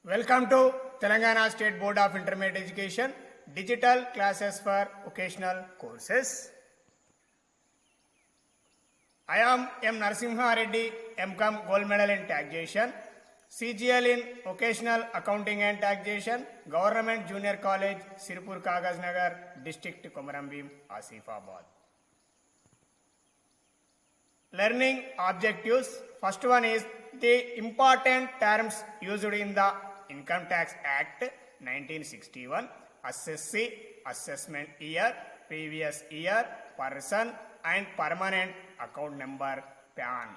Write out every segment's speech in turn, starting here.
Welcome to Telangana State Board of Intermediate Education Digital Classes for Vocational Courses. I am M. Narasimha Reddy, M.Com Gold Medal in Taxation, CGL in Vocational Accounting and Taxation, Government Junior College, Sirpur Kagaznagar, District Komarambim, Asifabad. Learning objectives. First one is the important terms used in the Income Tax Act 1961, assessee, assessment year, previous year, person and permanent account number, PAN.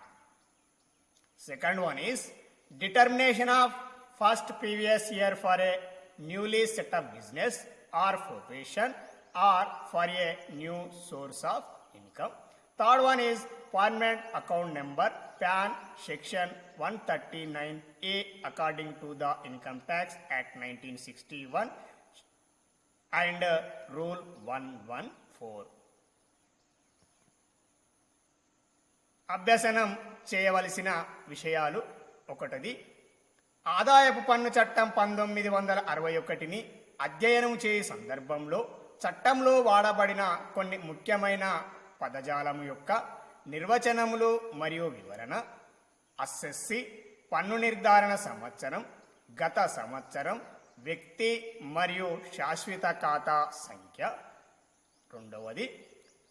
Second one is determination of first previous year for a newly set up business or profession or for a new source of income. Third one is permanent account number, PAN, section 139A according to the Income Tax Act 1961 and Rule 114. అభ్యసనం చేయవలసిన విషయాలు ఒకటిది ఆదాయపు పన్ను చట్టం 1961ని అధ్యయనం చేసే సందర్భంలో చట్టంలో వాడబడిన కొన్ని ముఖ్యమైన పదజాలం యొక్క నిర్వచనములు మరియు వివరణ, అసెస్సి, పన్ను నిర్ధారణ సంవత్సరం, గత సంవత్సరం, వ్యక్తి మరియు శాశ్వత ఖాతా సంఖ్య. రెండవది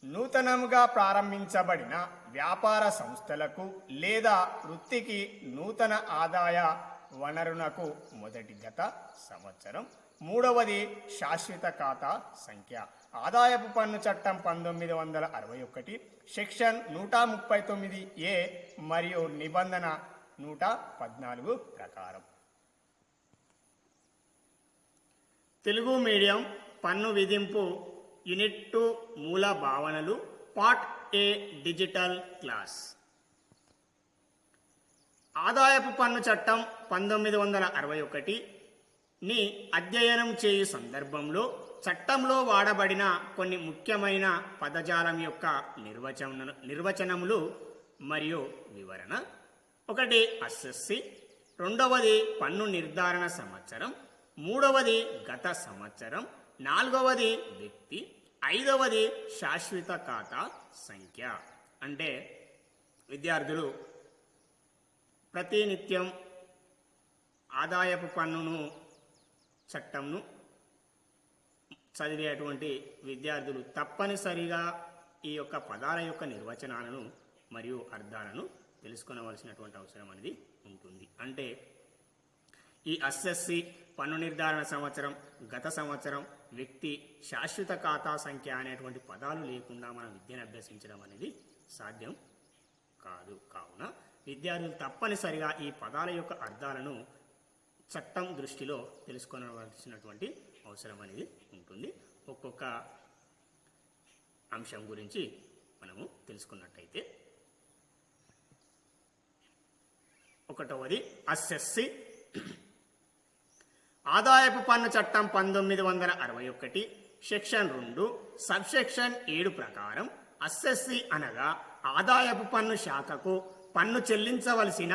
నూతనంగా ప్రారంభించబడిన వ్యాపార సంస్థలకు లేదా వృత్తికి నూతన ఆదాయ వనరునకు మొదటి గత సంవత్సరం. మూడవది శాశ్వత ఖాతా సంఖ్య. ఆదాయపు పన్ను చట్టం 1961 సెక్షన్ 139A మరియు నిబంధన 114 ప్రకారం. తెలుగు మీడియం పన్ను విధింపు యూనిట్ 2 మూల భావనలు పార్ట్ ఏ డిజిటల్ క్లాస్. ఆదాయపు పన్ను చట్టం 1961ని అధ్యయనం చేయు సందర్భంలో చట్టంలో వాడబడిన కొన్ని ముఖ్యమైన పదజాలం యొక్క నిర్వచనములు మరియు వివరణ. ఒకటి అసెస్సి, రెండవది పన్ను నిర్ధారణ సంవత్సరం, మూడవది గత సంవత్సరం, నాలుగవది వ్యక్తి, ఐదవది శాశ్వత ఖాతా సంఖ్య. అంటే విద్యార్థులు ప్రతినిత్యం ఆదాయపు పన్నును చట్టంను చదివేటువంటి విద్యార్థులు తప్పనిసరిగా ఈ యొక్క పదాల యొక్క నిర్వచనాలను మరియు అర్థాలను తెలుసుకొనవలసినటువంటి అవసరం అనేది ఉంటుంది. అంటే ఈ అసెస్సి, పన్ను నిర్ధారణ సంవత్సరం, గత సంవత్సరం, వ్యక్తి, శాశ్వత ఖాతా సంఖ్య అనేటువంటి పదాలు లేకుండా మనం విద్యను అభ్యసించడం అనేది సాధ్యం కాదు. కావున విద్యార్థులు తప్పనిసరిగా ఈ పదాల యొక్క అర్థాలను చట్టం దృష్టిలో తెలుసుకోవలసినటువంటి అవసరం అనేది ఉంటుంది. ఒక్కొక్క అంశం గురించి మనము తెలుసుకున్నట్టయితే, ఒకటవది అసెస్సి. ఆదాయపు పన్ను చట్టం 1961 సెక్షన్ 2 సబ్సెక్షన్ 7 ప్రకారం అసెస్సి అనగా ఆదాయపు పన్ను శాఖకు పన్ను చెల్లించవలసిన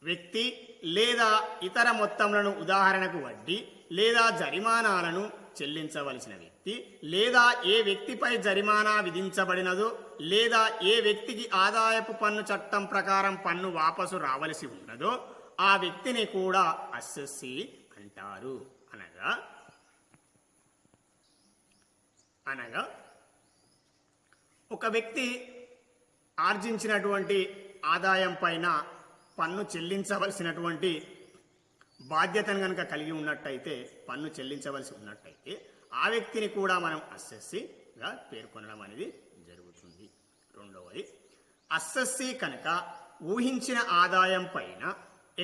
వ్యక్తి లేదా ఇతర మొత్తములను, ఉదాహరణకు వడ్డీ లేదా జరిమానాలను చెల్లించవలసిన వ్యక్తి, లేదా ఏ వ్యక్తిపై జరిమానా విధించబడినదో లేదా ఏ వ్యక్తికి ఆదాయపు పన్ను చట్టం ప్రకారం పన్ను వాపసు రావలసి ఉన్నదో ఆ వ్యక్తిని కూడా అసెస్సి అంటారు. అనగా ఒక వ్యక్తి ఆర్జించినటువంటి ఆదాయం పైన పన్ను చెల్లించవలసినటువంటి బాధ్యతను కనుక కలిగి ఉన్నట్టయితే, పన్ను చెల్లించవలసి ఉన్నట్టయితే ఆ వ్యక్తిని కూడా మనం అసెస్సిగా పేర్కొనడం అనేది జరుగుతుంది. రెండవది అసెస్సి కనుక ఊహించిన ఆదాయం పైన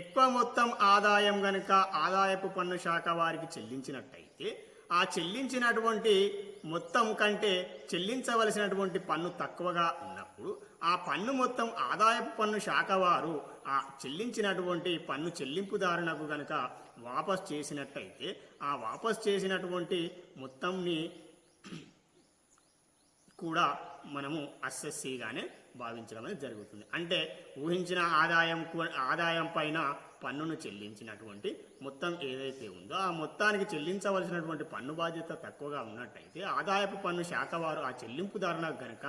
ఎక్కువ మొత్తం ఆదాయం కనుక ఆదాయపు పన్ను శాఖ వారికి చెల్లించినట్టయితే ఆ చెల్లించినటువంటి మొత్తం కంటే చెల్లించవలసినటువంటి పన్ను తక్కువగా ఉన్నప్పుడు ఆ పన్ను మొత్తం ఆదాయపు పన్ను శాఖ వారు ఆ చెల్లించినటువంటి పన్ను చెల్లింపుదారునకు కనుక వాపస్ చేసినట్టయితే ఆ వాపస్ చేసినటువంటి మొత్తంని కూడా మనము అసెస్సిగానే భావించడం అనేది జరుగుతుంది. అంటే ఊహించిన ఆదాయం పైన పన్నును చెల్లించినటువంటి మొత్తం ఏదైతే ఉందో ఆ మొత్తానికి చెల్లించవలసినటువంటి పన్ను బాధ్యత తక్కువగా ఉన్నట్టయితే ఆదాయపు పన్ను శాఖ వారు ఆ చెల్లింపుదారులకు గనుక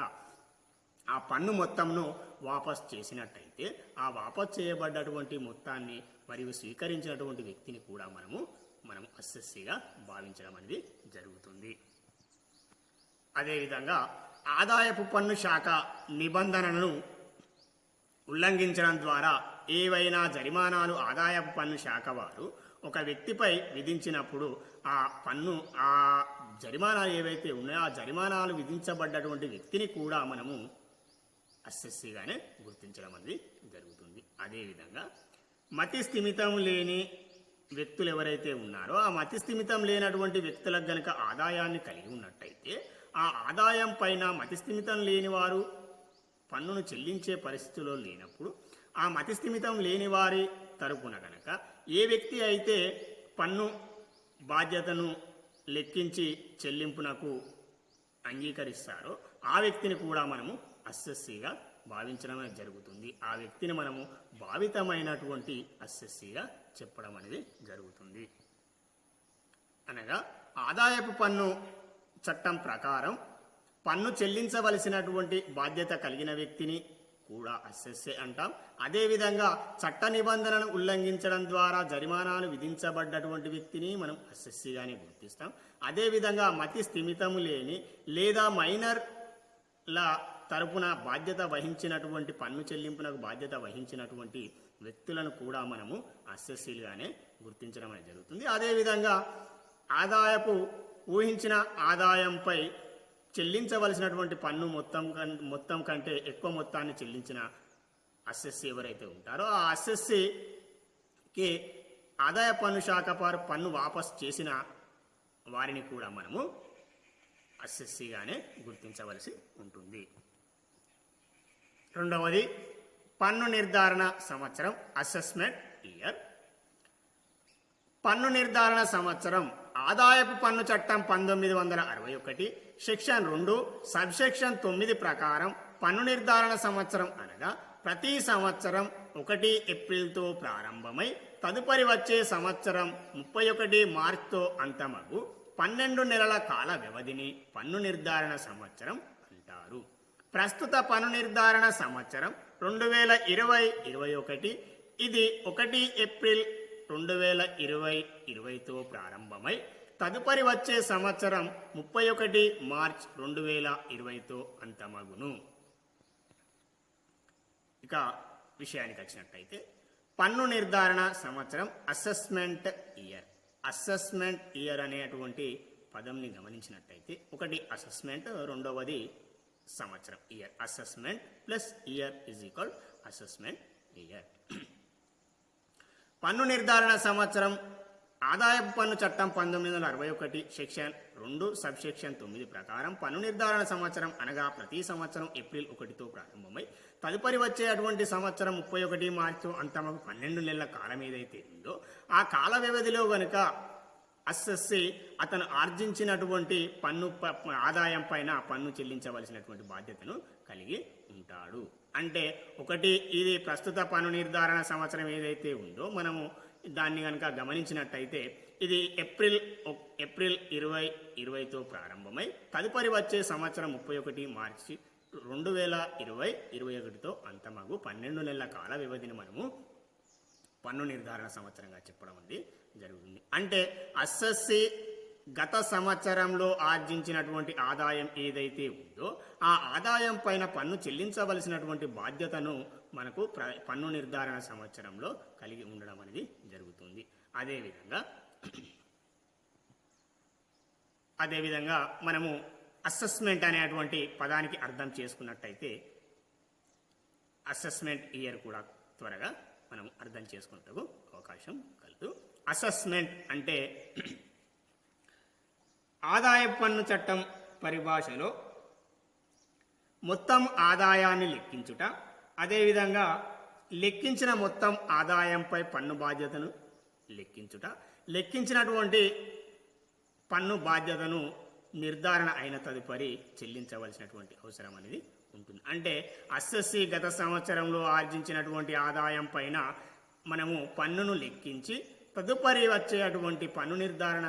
ఆ పన్ను మొత్తంను వాపస్ చేసినట్టయితే ఆ వాపస్ చేయబడ్డటువంటి మొత్తాన్ని మరియు స్వీకరించినటువంటి వ్యక్తిని కూడా మనం అసెస్సీగా భావించడం అనేది జరుగుతుంది. అదేవిధంగా ఆదాయపు పన్ను శాఖ నిబంధనలను ఉల్లంఘించడం ద్వారా ఏవైనా జరిమానాలు ఆదాయపు పన్ను శాఖ వారు ఒక వ్యక్తిపై విధించినప్పుడు ఆ జరిమానాలు ఏవైతే ఉన్నాయో ఆ జరిమానాలు విధించబడ్డటువంటి వ్యక్తిని కూడా మనము అసెస్సీగానే గుర్తించడం అనేది జరుగుతుంది. అదేవిధంగా మతి స్థిమితం లేని వ్యక్తులు ఎవరైతే ఉన్నారో ఆ మతి స్థిమితం లేనటువంటి వ్యక్తులకు గనక ఆదాయాన్ని కలిగి ఉన్నట్టయితే ఆ ఆదాయం పైన మతి స్థిమితం లేని వారు పన్నును చెల్లించే పరిస్థితిలో లేనప్పుడు ఆ మతి స్థిమితం లేని వారి తరపున గనక ఏ వ్యక్తి అయితే పన్ను బాధ్యతను లెక్కించి చెల్లింపునకు అంగీకరిస్తారో ఆ వ్యక్తిని కూడా మనము అసెస్సీగా భావించడం అనేది జరుగుతుంది. ఆ వ్యక్తిని మనము భావితమైనటువంటి అసెస్సీగా చెప్పడం అనేది జరుగుతుంది. అనగా ఆదాయపు పన్ను చట్టం ప్రకారం పన్ను చెల్లించవలసినటువంటి బాధ్యత కలిగిన వ్యక్తిని కూడా అసెస్సీ అంటాం. అదేవిధంగా చట్ట నిబంధనలను ఉల్లంఘించడం ద్వారా జరిమానాలు విధించబడ్డటువంటి వ్యక్తిని మనం అసెస్సీగానే గుర్తిస్తాం. అదేవిధంగా మతి స్థిమితము లేని లేదా మైనర్ల తరపున బాధ్యత వహించినటువంటి పన్ను చెల్లింపునకు బాధ్యత వహించినటువంటి వ్యక్తులను కూడా మనము అసెస్సీలుగానే గుర్తించడం అనేది జరుగుతుంది. అదేవిధంగా ఊహించిన ఆదాయంపై చెల్లించవలసినటువంటి పన్ను మొత్తం కంటే ఎక్కువ మొత్తాన్ని చెల్లించిన అసెస్సీ ఎవరైతే ఉంటారో ఆ అసెస్సీకి ఆదాయ పన్ను శాఖ వారు పన్ను వాపస్ చేసిన వారిని కూడా మనము అసెస్సీగానే గుర్తించవలసి ఉంటుంది. రెండవది పన్ను నిర్ధారణ సంవత్సరం, అసెస్మెంట్ ఇయర్. పన్ను నిర్ధారణ సంవత్సరం ఆదాయపు పన్ను చట్టం 1961 సెక్షన్ 2 సబ్సెక్షన్ 9 ప్రకారం పన్ను నిర్ధారణ సంవత్సరం అనగా ప్రతి సంవత్సరం 1 ఏప్రిల్తో ప్రారంభమై తదుపరి వచ్చే సంవత్సరం 31 మార్చితో అంతమగు 12 నెలల కాల వ్యవధిని పన్ను నిర్ధారణ సంవత్సరం అంటారు. ప్రస్తుత పన్ను నిర్ధారణ సంవత్సరం 2020-21 ఇది 1 ఏప్రిల్ 2020తో ప్రారంభమై తదుపరి వచ్చే సంవత్సరం 31 మార్చ్ 2020తో అంతమగును. ఇక విషయానికి వచ్చినట్టయితే పన్ను నిర్ధారణ సంవత్సరం అసెస్మెంట్ ఇయర్. అసెస్మెంట్ ఇయర్ అనేటువంటి పదంని గమనించినట్టయితే ఒకటి అసెస్మెంట్, రెండవది సంవత్సరం year. Assessment plus year is equal assessment year. పన్ను నిర్ధారణ సంవత్సరం ఆదాయపు పన్ను చట్టం 1961 సెక్షన్ 2 సబ్సెక్షన్ 9 ప్రకారం పన్ను నిర్ధారణ సంవత్సరం అనగా ప్రతి సంవత్సరం ఏప్రిల్ 1తో ప్రారంభమై తదుపరి వచ్చేటువంటి సంవత్సరం 31 మార్చి అంతమకు 12 నెలల కాలం ఏదైతే ఉందో ఆ కాల వ్యవధిలో గనుక అసెస్సీ అతను ఆర్జించినటువంటి పన్ను ఆదాయం పైన పన్ను చెల్లించవలసినటువంటి బాధ్యతను కలిగి ఉంటాడు. అంటే ఒకటి ఇది ప్రస్తుత పన్ను నిర్ధారణ సంవత్సరం ఏదైతే ఉందో మనము దాన్ని కనుక గమనించినట్టయితే ఇది ఏప్రిల్ 2020తో ప్రారంభమై తదుపరి వచ్చే సంవత్సరం 31 మార్చి 2021తో అంతమగు 12 నెలల కాల వ్యవధిని మనము పన్ను నిర్ధారణ సంవత్సరంగా చెప్పడం అనేది జరుగుతుంది. అంటే అసెస్సీ గత సంవత్సరంలో ఆర్జించినటువంటి ఆదాయం ఏదైతే ఉందో ఆ ఆదాయం పైన పన్ను చెల్లించవలసినటువంటి బాధ్యతను మనకు పన్ను నిర్ధారణ సంవత్సరంలో కలిగి ఉండడం అనేది జరుగుతుంది. అదేవిధంగా మనము అసెస్మెంట్ అనేటువంటి పదానికి అర్థం చేసుకున్నట్టయితే అసెస్మెంట్ ఇయర్ కూడా త్వరగా మనం అర్థం చేసుకుంటూ అవకాశం కలదు. అసెస్మెంట్ అంటే ఆదాయపు పన్ను చట్టం పరిభాషలో మొత్తం ఆదాయాన్ని లెక్కించుట, అదేవిధంగా లెక్కించిన మొత్తం ఆదాయంపై పన్ను బాధ్యతను లెక్కించుట, లెక్కించినటువంటి పన్ను బాధ్యతను నిర్ధారణ అయిన తదుపరి చెల్లించవలసినటువంటి అవసరం అనేది ఉంటుంది. అంటే అస్ఎస్సి గత సంవత్సరంలో ఆర్జించినటువంటి ఆదాయం పైన మనము పన్నును లెక్కించి తదుపరి వచ్చేటువంటి పన్ను నిర్ధారణ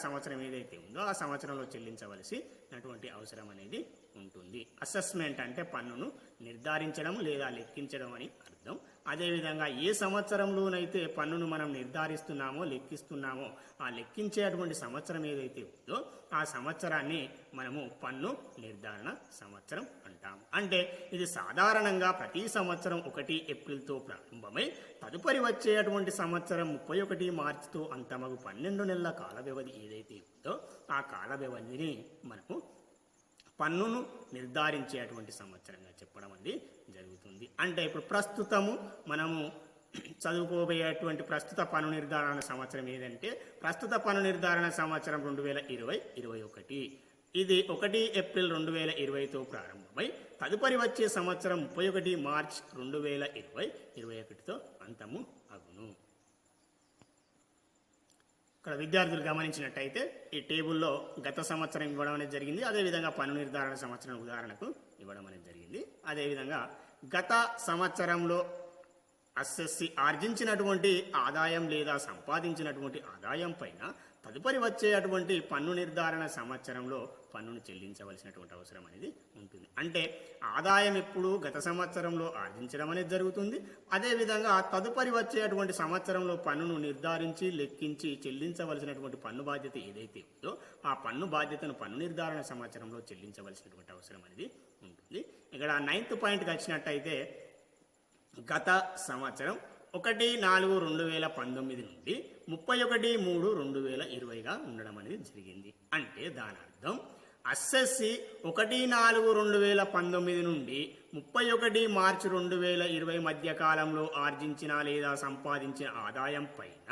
సంవత్సరం ఏదైతే ఉందో ఆ సంవత్సరంలో చెల్లించవలసినటువంటి అవసరం అనేది ఉంటుంది. అసెస్మెంట్ అంటే పన్నును నిర్ధారించడం లేదా లెక్కించడం అని అర్థం. అదేవిధంగా ఏ సంవత్సరంలోనైతే పన్నును మనం నిర్ధారిస్తున్నామో లెక్కిస్తున్నామో ఆ లెక్కించేటువంటి సంవత్సరం ఏదైతే ఉందో ఆ సంవత్సరాన్ని మనము పన్ను నిర్ధారణ సంవత్సరం అంటాము. అంటే ఇది సాధారణంగా ప్రతి సంవత్సరం 1 ఏప్రిల్తో ప్రారంభమై తదుపరి వచ్చేటువంటి సంవత్సరం 31 మార్చితో అంతమగు 12 నెలల కాల వ్యవధి ఏదైతే ఉందో ఆ కాల వ్యవధిని మనము పన్నును నిర్ధారించేటువంటి సంవత్సరంగా చెప్పడం అనేది జరుగుతుంది. అంటే ఇప్పుడు ప్రస్తుతము మనము చదువుకోబోయేటువంటి ప్రస్తుత పన్ను నిర్ధారణ సంవత్సరం ఏదంటే ప్రస్తుత పన్ను నిర్ధారణ సంవత్సరం 2020-21. ఇది 1 ఏప్రిల్ 2020తో ప్రారంభమై తదుపరి వచ్చే సంవత్సరం 31 మార్చ్ 2021తో అంతము అగును. ఇక్కడ విద్యార్థులు గమనించినట్టయితే ఈ టేబుల్లో గత సంవత్సరం ఇవ్వడం అనేది జరిగింది. అదేవిధంగా పన్ను నిర్ధారణ సంవత్సరం ఉదాహరణకు ఇవ్వడం అనేది జరిగింది. అదేవిధంగా గత సంవత్సరంలో అస్ఎస్సి ఆర్జించినటువంటి ఆదాయం లేదా సంపాదించినటువంటి ఆదాయం పైన తదుపరి వచ్చేటువంటి పన్ను నిర్ధారణ సంవత్సరంలో పన్నును చెల్లించవలసినటువంటి అవసరం అనేది ఉంటుంది. అంటే ఆదాయం ఎప్పుడు గత సంవత్సరంలో ఆర్జించడం అనేది జరుగుతుంది. అదేవిధంగా తదుపరి వచ్చేటువంటి సంవత్సరంలో పన్నును నిర్ధారించి లెక్కించి చెల్లించవలసినటువంటి పన్ను బాధ్యత ఏదైతే ఉందో ఆ పన్ను బాధ్యతను పన్ను నిర్ధారణ సంవత్సరంలో చెల్లించవలసినటువంటి అవసరం అనేది ఉంటుంది. ఇక్కడ 9th పాయింట్కి వచ్చినట్టయితే గత సంవత్సరం 1/4/2019 నుండి 31/3/2020గా ఉండడం అనేది జరిగింది. అంటే దాని అర్థం అస్ఎస్సి 1/4/2019 నుండి 31 మార్చి 2020 మధ్య కాలంలో ఆర్జించిన లేదా సంపాదించిన ఆదాయం పైన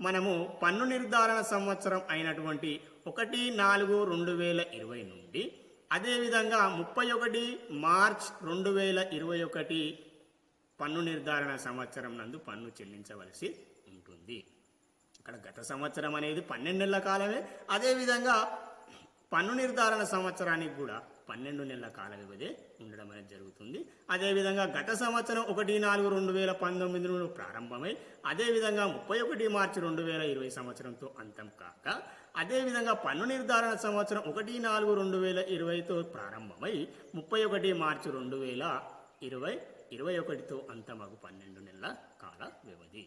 మనము పన్ను నిర్ధారణ సంవత్సరం అయినటువంటి 1/4/2020 నుండి అదేవిధంగా 31 మార్చ్ 2021 పన్ను నిర్ధారణ సంవత్సరం నందు పన్ను చెల్లించవలసి ఉంటుంది. ఇక్కడ గత సంవత్సరం అనేది 12 నెలల కాలమే. అదేవిధంగా పన్ను నిర్ధారణ సంవత్సరానికి కూడా 12 నెలల కాల వ్యవధి ఉండడం అనేది జరుగుతుంది. అదేవిధంగా గత సంవత్సరం 1/4/2019 నుండి ప్రారంభమై అదేవిధంగా 31 మార్చి 2020 సంవత్సరంతో అంతం కాక అదేవిధంగా పన్ను నిర్ధారణ సంవత్సరం 1/4/2020తో ప్రారంభమై 31 మార్చి 2021తో అంతమగు 12 నెలల కాల వ్యవధి.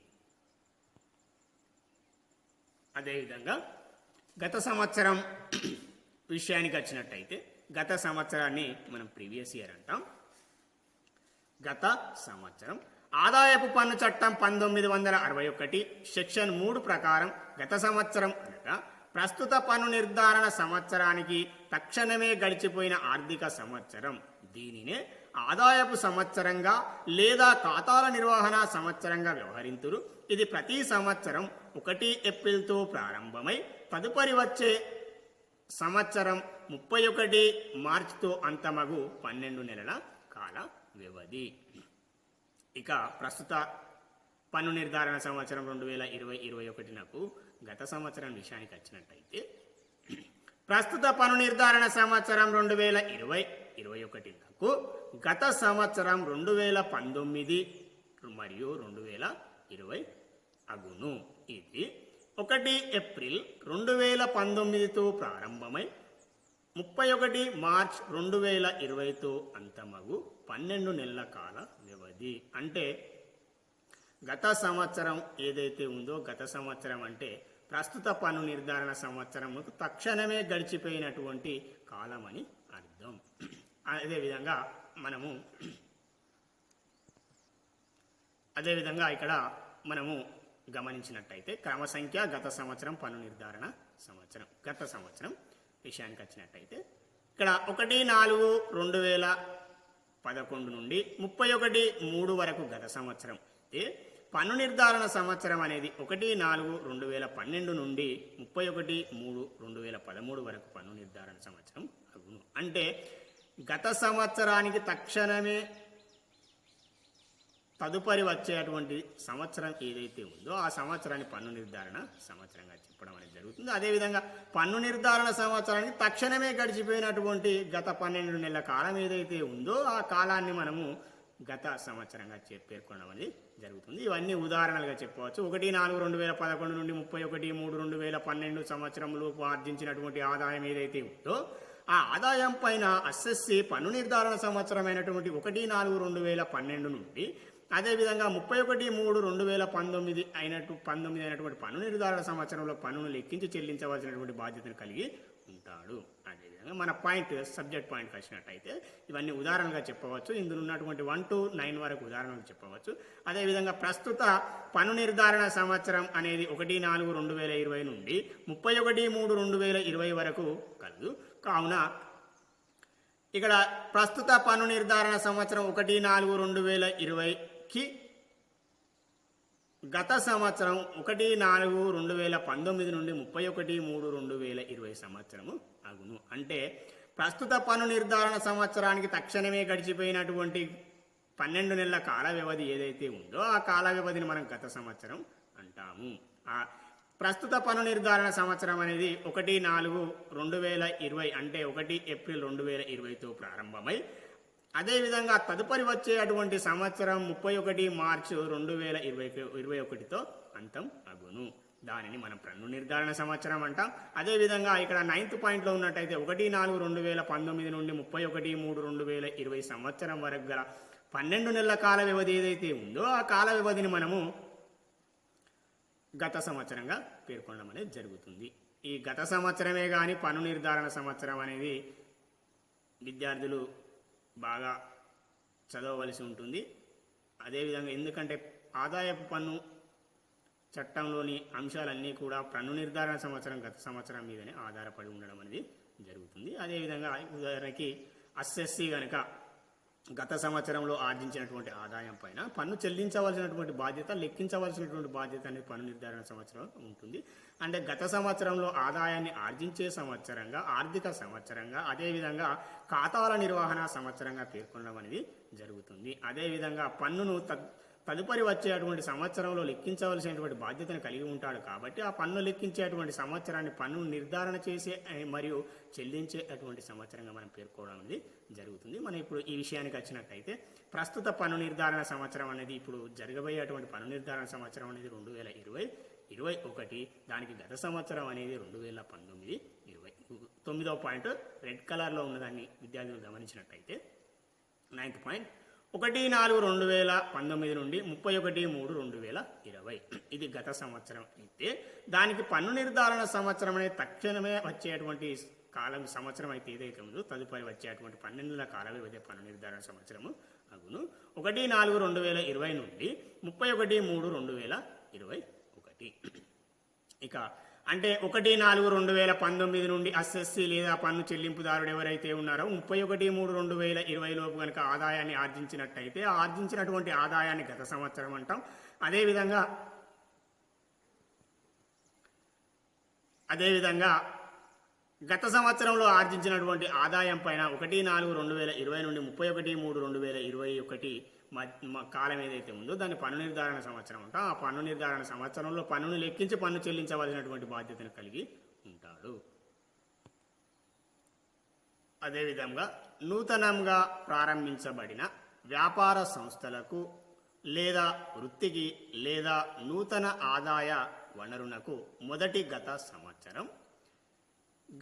అదేవిధంగా గత సంవత్సరం విషయానికి వచ్చినట్టయితే గత సంవత్సరాన్ని మనం ప్రీవియస్ ఇయర్ అంటాం. గత సంవత్సరం ఆదాయపు పన్ను చట్టం 1961 సెక్షన్ 3 ప్రకారం గత సంవత్సరం అనగా ప్రస్తుత పన్ను నిర్ధారణ సంవత్సరానికి తక్షణమే గడిచిపోయిన ఆర్థిక సంవత్సరం. దీనినే ఆదాయపు సంవత్సరంగా లేదా ఖాతాల నిర్వహణ సంవత్సరంగా వ్యవహరింతురు. ఇది ప్రతి సంవత్సరం 1 ఏప్రిల్తో ప్రారంభమై తదుపరి వచ్చే సంవత్సరం 31 మార్చితో అంతమగు 12 నెలల కాల వ్యవధి. ఇక ప్రస్తుత పన్ను నిర్ధారణ సంవత్సరం 2020-21 గత సంవత్సరం విషయానికి వచ్చినట్టయితే ప్రస్తుత పన్ను నిర్ధారణ సంవత్సరం 2020-21 గత సంవత్సరం 2019 మరియు 2020 అగును. ఇది 1 ఏప్రిల్ 2019తో ప్రారంభమై 31 మార్చ్ 2020తో అంతమగు 12 నెలల కాల వ్యవధి. అంటే గత సంవత్సరం ఏదైతే ఉందో గత సంవత్సరం అంటే ప్రస్తుత పన్ను నిర్ధారణ సంవత్సరముకు తక్షణమే గడిచిపోయినటువంటి కాలం అని అర్థం. అదేవిధంగా ఇక్కడ మనము గమనించినట్టయితే క్రమ సంఖ్య గత సంవత్సరం పన్ను నిర్ధారణ సంవత్సరం గత సంవత్సరం విషయానికి వచ్చినట్టయితే ఇక్కడ 1/4/2011 నుండి 31/3 వరకు గత సంవత్సరం అయితే పన్ను నిర్ధారణ సంవత్సరం అనేది 1/4/2012 నుండి 31/3/2013 వరకు పన్ను నిర్ధారణ సంవత్సరం అగును. అంటే గత సంవత్సరానికి తదుపరి వచ్చేటువంటి సంవత్సరం ఏదైతే ఉందో ఆ సంవత్సరాన్ని పన్ను నిర్ధారణ సంవత్సరంగా చెప్పడం అనేది జరుగుతుంది. అదేవిధంగా పన్ను నిర్ధారణ సంవత్సరానికి తక్షణమే గడిచిపోయినటువంటి గత 12 నెలల కాలం ఏదైతే ఉందో ఆ కాలాన్ని మనము గత సంవత్సరంగా పేర్కొనడం అనేది జరుగుతుంది. ఇవన్నీ ఉదాహరణలుగా చెప్పవచ్చు. 1/4/2011 నుండి 31/3/2012 సంవత్సరంలోపు ఆర్జించినటువంటి ఆదాయం ఏదైతే ఉందో ఆ ఆదాయం పైన అస్ఎస్సి పన్ను నిర్ధారణ సంవత్సరమైనటువంటి 1/4/2012 నుండి అదేవిధంగా 31/3/2019 అయినటువంటి పన్ను నిర్ధారణ సంవత్సరంలో పన్నును లెక్కించి చెల్లించవలసినటువంటి బాధ్యతను కలిగి ఉంటాడు. అదేవిధంగా మన సబ్జెక్ట్ పాయింట్కి వచ్చినట్టయితే ఇవన్నీ ఉదాహరణగా చెప్పవచ్చు. ఇందులో ఉన్నటువంటి 1 to 9 వరకు ఉదాహరణలు చెప్పవచ్చు. అదేవిధంగా ప్రస్తుత పన్ను నిర్ధారణ సంవత్సరం అనేది 1/4/2020 నుండి 31/3/2020 వరకు కలదు. కావున ఇక్కడ ప్రస్తుత పన్ను నిర్ధారణ సంవత్సరం 1/4/2020కి గత సంవత్సరం 1/4/2019 నుండి 31/3/2020 సంవత్సరము అగును. అంటే ప్రస్తుత పన్ను నిర్ధారణ సంవత్సరానికి తక్షణమే గడిచిపోయినటువంటి 12 నెలల కాల వ్యవధి ఏదైతే ఉందో ఆ కాల వ్యవధిని మనం గత సంవత్సరం అంటాము. ఆ ప్రస్తుత పన్ను నిర్ధారణ సంవత్సరం అనేది 1/4/2020 అంటే 1 ఏప్రిల్ 2020తో ప్రారంభమై అదేవిధంగా తదుపరి వచ్చేటువంటి సంవత్సరం 31 మార్చి 2021తో అంతం అగును. దానిని మనం పన్ను నిర్ధారణ సంవత్సరం అంటాం. అదేవిధంగా ఇక్కడ 9th పాయింట్లో ఉన్నట్టయితే 1/4/2019 నుండి 31/3/2020 సంవత్సరం వరకు గల 12 నెలల కాల వ్యవధి ఏదైతే ఉందో ఆ కాల వ్యవధిని మనము గత సంవత్సరంగా పేర్కొనడం అనేది జరుగుతుంది. ఈ గత సంవత్సరమే కానీ పన్ను నిర్ధారణ సంవత్సరం అనేది విద్యార్థులు బాగా చదవవలసి ఉంటుంది. అదేవిధంగా ఎందుకంటే ఆదాయపు పన్ను చట్టంలోని అంశాలన్నీ కూడా పన్ను నిర్ధారణ సంవత్సరం గత సంవత్సరం మీదనే ఆధారపడి ఉండడం అనేది జరుగుతుంది. అదేవిధంగా ఉదాహరణకి అస్ఎస్సి కనుక గత సంవత్సరంలో ఆర్జించినటువంటి ఆదాయం పైన పన్ను చెల్లించవలసినటువంటి బాధ్యత లెక్కించవలసినటువంటి బాధ్యత అనేది పన్ను నిర్ధారణ సంవత్సరం ఉంటుంది. అంటే గత సంవత్సరంలో ఆదాయాన్ని ఆర్జించే సంవత్సరంగా ఆర్థిక సంవత్సరంగా అదేవిధంగా ఖాతాల నిర్వహణ సంవత్సరంగా పేర్కొనడం అనేది జరుగుతుంది. అదేవిధంగా పన్నును తదుపరి వచ్చేటువంటి సంవత్సరంలో లెక్కించవలసినటువంటి బాధ్యతను కలిగి ఉంటాడు కాబట్టి ఆ పన్ను లెక్కించేటువంటి సంవత్సరాన్ని పన్ను నిర్ధారణ చేసే మరియు చెల్లించే అటువంటి సంవత్సరంగా మనం పేర్కోవడం అనేది జరుగుతుంది. మనం ఇప్పుడు ఈ విషయానికి వచ్చినట్టయితే ప్రస్తుత పన్ను నిర్ధారణ సంవత్సరం అనేది ఇప్పుడు జరగబోయేటువంటి పన్ను నిర్ధారణ సంవత్సరం అనేది 2020-21, దానికి గత సంవత్సరం అనేది 2019-20. 9వ పాయింట్ రెడ్ కలర్లో ఉన్నదాన్ని విద్యార్థులు గమనించినట్టయితే 9th పాయింట్ 1/4/2019 నుండి 31/3/2020 ఇది గత సంవత్సరం అయితే దానికి పన్ను నిర్ధారణ సంవత్సరం అనేది తక్షణమే వచ్చేటువంటి కాలం సంవత్సరం అయితే ఏదైతే ఉందో తదుపరి వచ్చేటువంటి 12 నెలల కాల వ్యవధి పన్ను నిర్ధారణ సంవత్సరము అగును. 1/4/2020 నుండి 31/3/2021. ఇక అంటే 1/4/2019 నుండి అస్ఎస్సి లేదా పన్ను చెల్లింపుదారుడు ఎవరైతే ఉన్నారో 31/3/2020 లోపు కనుక ఆదాయాన్ని ఆర్జించినట్టయితే ఆర్జించినటువంటి ఆదాయాన్ని గత సంవత్సరం అంటాం. అదేవిధంగా గత సంవత్సరంలో ఆర్జించినటువంటి ఆదాయం పైన 1/4/2020 నుండి 31/3/2021 కాలం ఏదైతే ఉందో దాన్ని పన్ను నిర్ధారణ సంవత్సరం అంటాం. ఆ పన్ను నిర్ధారణ సంవత్సరంలో పన్నును లెక్కించి పన్ను చెల్లించవలసినటువంటి బాధ్యతను కలిగి ఉంటాడు. అదేవిధంగా నూతనంగా ప్రారంభించబడిన వ్యాపార సంస్థలకు లేదా వృత్తికి లేదా నూతన ఆదాయ వనరునకు మొదటి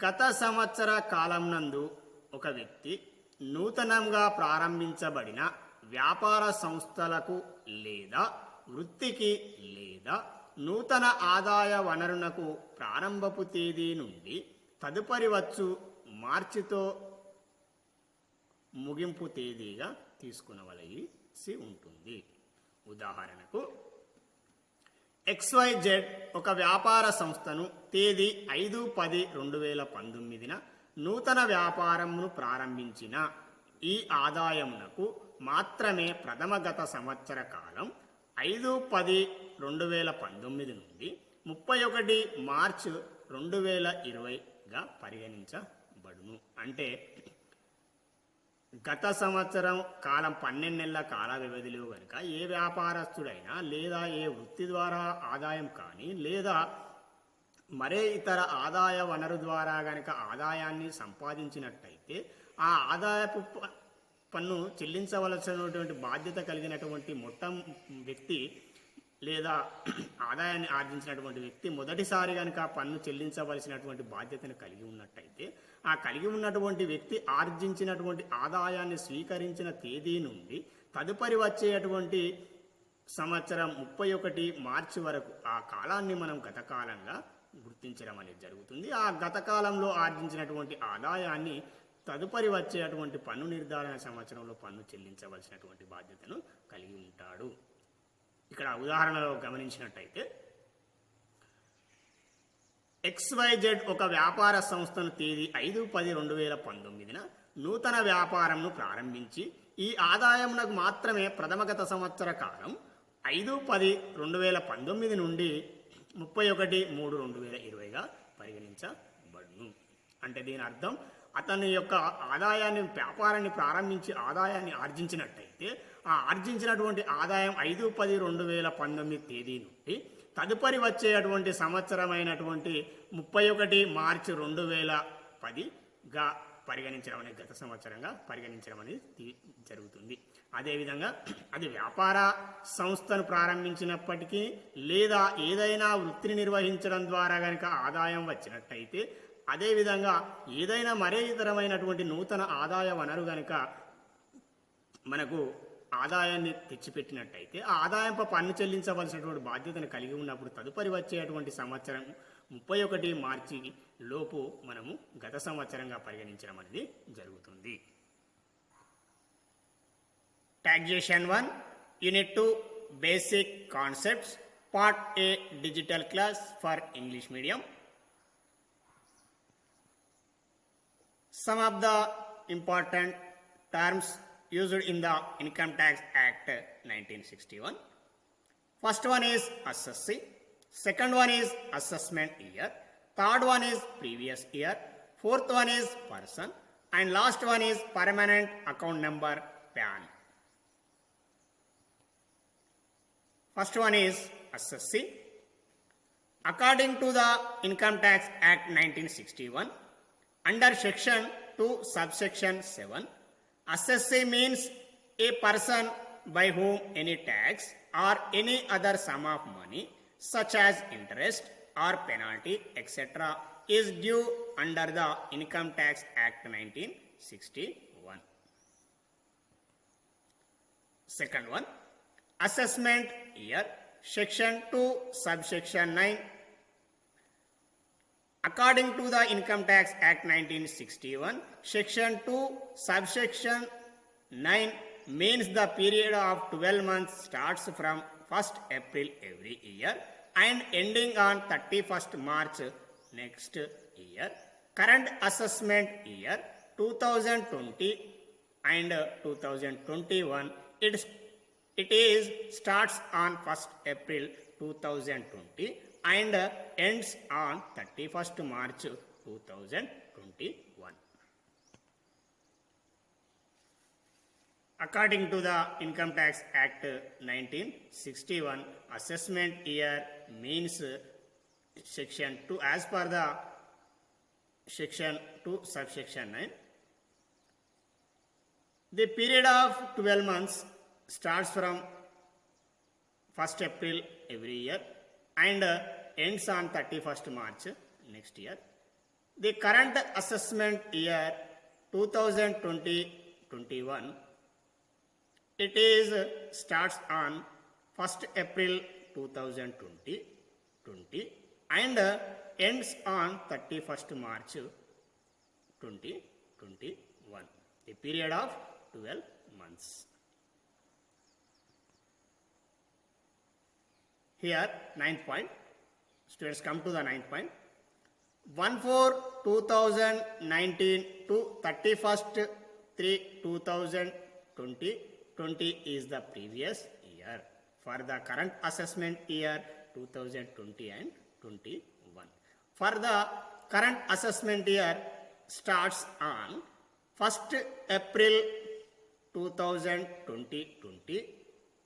గత సంవత్సర కాలం నందు ఒక వ్యక్తి నూతనంగా ప్రారంభించబడిన వ్యాపార సంస్థలకు లేదా వృత్తికి లేదా నూతన ఆదాయ వనరునకు ప్రారంభపు తేదీ నుండి తదుపరి వచ్చు మార్చితో ముగింపు తేదీగా తీసుకునవలసి ఉంటుంది. ఉదాహరణకు XYZ ఒక వ్యాపార సంస్థను తేదీ 5/10/2019 నూతన వ్యాపారమును ప్రారంభించిన ఈ ఆదాయమునకు మాత్రమే ప్రథమ గత సంవత్సర కాలం 5/10/2019 నుండి 31 మార్చి 2020గా పరిగణించబడును. అంటే గత సంవత్సరం కాలం 12 నెలల కాల వ్యవధిలో కనుక ఏ వ్యాపారస్తుడైనా లేదా ఏ వృత్తి ద్వారా ఆదాయం కానీ లేదా మరే ఇతర ఆదాయ వనరు ద్వారా గనక ఆదాయాన్ని సంపాదించినట్టయితే ఆ ఆదాయపు పన్ను చెల్లించవలసినటువంటి బాధ్యత కలిగినటువంటి వ్యక్తి లేదా ఆదాయాన్ని ఆర్జించినటువంటి వ్యక్తి మొదటిసారి కనుక పన్ను చెల్లించవలసినటువంటి బాధ్యతను కలిగి ఉన్నట్టయితే ఆ కలిగి ఉన్నటువంటి వ్యక్తి ఆర్జించినటువంటి ఆదాయాన్ని స్వీకరించిన తేదీ నుండి తదుపరి వచ్చేటువంటి సంవత్సరం 31 మార్చి వరకు ఆ కాలాన్ని మనం గతకాలంగా గుర్తించడం అనేది జరుగుతుంది. ఆ గతకాలంలో ఆర్జించినటువంటి ఆదాయాన్ని తదుపరి వచ్చేటువంటి పన్ను నిర్ధారణ సంవత్సరంలో పన్ను చెల్లించవలసినటువంటి బాధ్యతను కలిగి ఉంటాడు. ఇక్కడ ఉదాహరణలో గమనించినట్టయితే XYZ ఒక వ్యాపార సంస్థను తేదీ 5/10/2019 నూతన వ్యాపారంను ప్రారంభించి ఈ ఆదాయమునకు మాత్రమే ప్రథమగత సంవత్సర కాలం 5/10/2019 నుండి 31/3/2020గా పరిగణించబడును. అంటే దీని అర్థం అతని యొక్క ఆదాయాన్ని వ్యాపారాన్ని ప్రారంభించి ఆదాయాన్ని ఆర్జించినట్టయితే ఆ ఆర్జించినటువంటి ఆదాయం 5/10/2019 తేదీ నుండి తదుపరి వచ్చేటువంటి సంవత్సరమైనటువంటి 31 మార్చి 2010గా పరిగణించడం అనేది గత సంవత్సరంగా పరిగణించడం అనేది జరుగుతుంది. అదేవిధంగా అది వ్యాపార సంస్థను ప్రారంభించినప్పటికీ లేదా ఏదైనా వృత్తిని నిర్వహించడం ద్వారా కనుక ఆదాయం వచ్చినట్టయితే అదేవిధంగా ఏదైనా మరే ఇతరమైనటువంటి నూతన ఆదాయ వనరు కనుక మనకు ఆదాయాన్ని తెచ్చిపెట్టినట్టయితే ఆ ఆదాయంపై పన్ను చెల్లించవలసినటువంటి బాధ్యతను కలిగి ఉన్నప్పుడు తదుపరి వచ్చేటువంటి సంవత్సరం 31 మార్చి లోపు మనము గత సంవత్సరంగా పరిగణించడం అనేది జరుగుతుంది. Taxation 1 Unit 2 Basic Concepts Part A Digital Class for English Medium. Some of the important terms used in the Income Tax Act 1961. First one is assessee, second one is assessment year, third one is previous year, fourth one is person, and last one is permanent account number PAN. First one is assessee. According to the Income Tax Act 1961, under section 2 subsection 7, assessee means a person by whom any tax or any other sum of money such as interest or penalty etc. is due under the Income Tax Act 1961. Second one, assessment year, section 2 subsection 9. According to the Income Tax Act 1961, section 2 subsection 9 means the period of 12 months starts from 1st April every year and ending on 31st March next year. Current assessment year 2020 and 2021, it is starts on 1st April 2020 and ends on 31st March 2021. According to the Income Tax Act 1961, assessment year means section 2 as per the section 2 subsection 9. The period of 12 months starts from 1st April every year and ends on 31st March next year. The current assessment year 2020-21, it is starts on 1st April 2020 and ends on 31st March 2021. A period of 12 months. Here, 9th point. Students, come to the 9th point. 1/4/2019 to 31st 3/2020 is the previous year. For the current assessment year 2020 and 21. For the current assessment year starts on 1st April 2020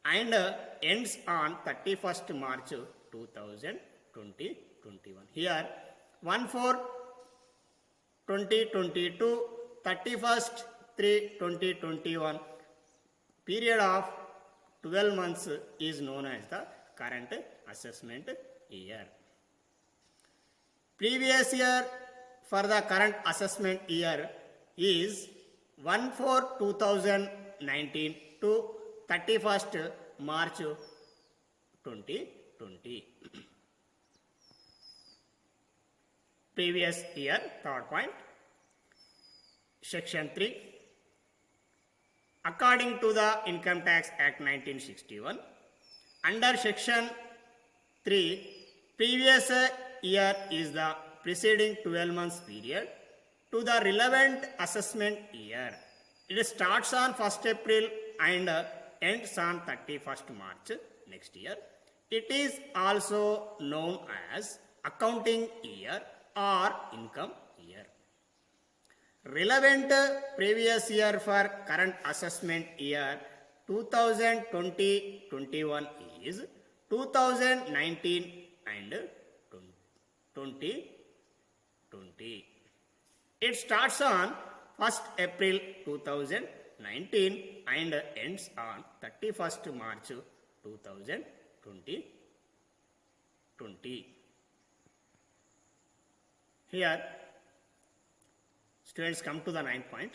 and ends on 31st March 2021. Here 1/4/2022, 31st 3/2021 period of 12 months is known as the current assessment year. Previous year for the current assessment year is 1/4/2019 to 31st March 2020. Previous year, third point, section 3. According to the Income Tax Act 1961, under section 3, previous year is the preceding 12 months period to the relevant assessment year. It starts on 1st April and ends on 31st March next year. It is also known as accounting year or income year. Relevant previous year for current assessment year 2020-21 is 2019 and 2020. It starts on 1st April 2019 and ends on 31st March 2020. Here, students, come to the 9th point.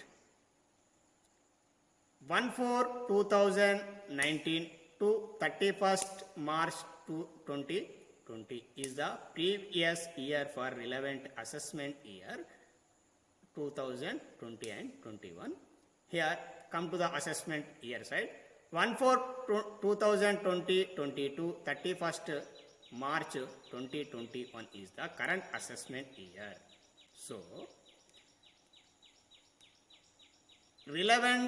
1/4/2019 to 31st March 2020 is the previous year for relevant assessment year 2020 and 21. Here, come to the assessment year side. 1/4/2020-22, 31st March 2021 is the current assessment year. So, relevant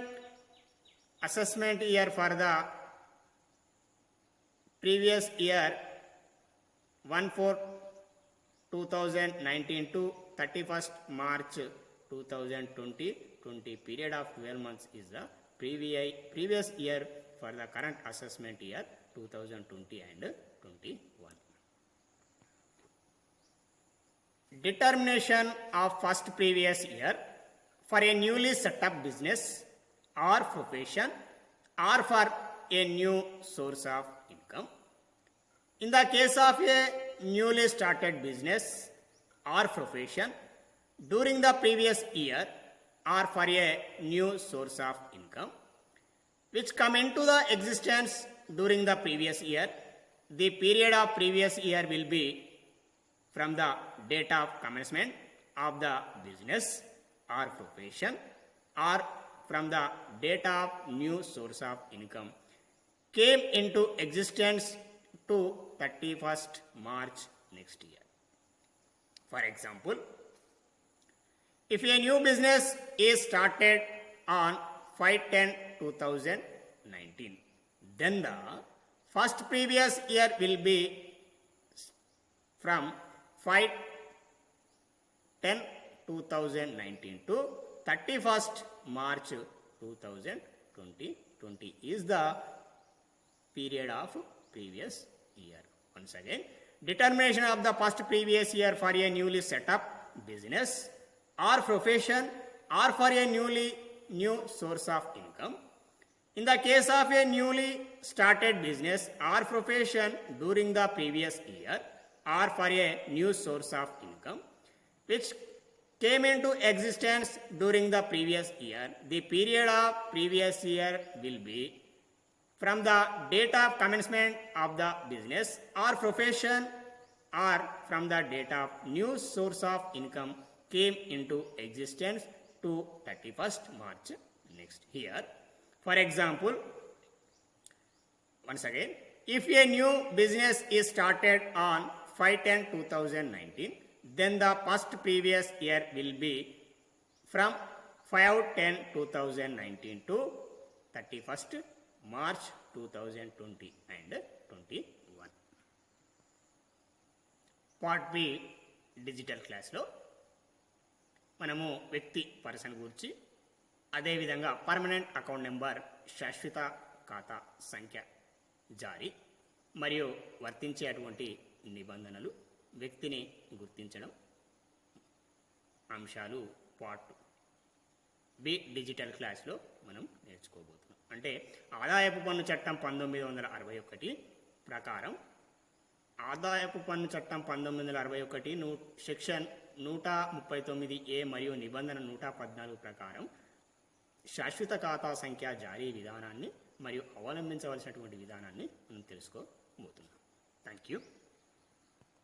assessment year for the previous year 1/4/2019 to 31st March 2020 period of 12 months is the previous year for the current assessment year 2020 and 21. Determination of first previous year for a newly set up business or profession or for a new source of income. In the case of a newly started business or profession during the previous year or for a new source of income which come into the existence during the previous year, the period of previous year will be from the date of commencement of the business or profession or from the date of new source of income came into existence to 31st March next year. For example, if a new business is started on 5/10/2019, then the first previous year will be from 5/10/2019 to 31st March 2020 is the period of previous year. Once again, determination of the first previous year for a newly set up business or profession or for a new source of income. In the case of a newly started business or profession during the previous year or for a new source of income which came into existence during the previous year, the period of previous year will be from the date of commencement of the business or profession or from the date of new source of income came into existence to 31st March next year. For example, once again, if a new business is started on 5/10/2019, then the first previous year will be from 5/10/2019 to 31st March 2020 and 21. Part B digital క్లాస్లో మనము వ్యక్తి person గురించి అదేవిధంగా permanent account number, శాశ్వత ఖాతా సంఖ్య జారీ మరియు వర్తించేటువంటి నిబంధనలు, వ్యక్తిని గుర్తించడం అంశాలు పార్ట్ బి డిజిటల్ క్లాస్లో మనం నేర్చుకోబోతున్నాం. అంటే ఆదాయపు పన్ను చట్టం 1961 ప్రకారం ఆదాయపు పన్ను చట్టం 1961 సెక్షన్ 139A మరియు నిబంధన 114 ప్రకారం శాశ్వత ఖాతా సంఖ్య జారీ విధానాన్ని మరియు అవలంబించవలసినటువంటి విధానాన్ని మనం తెలుసుకోబోతున్నాం. Thank you.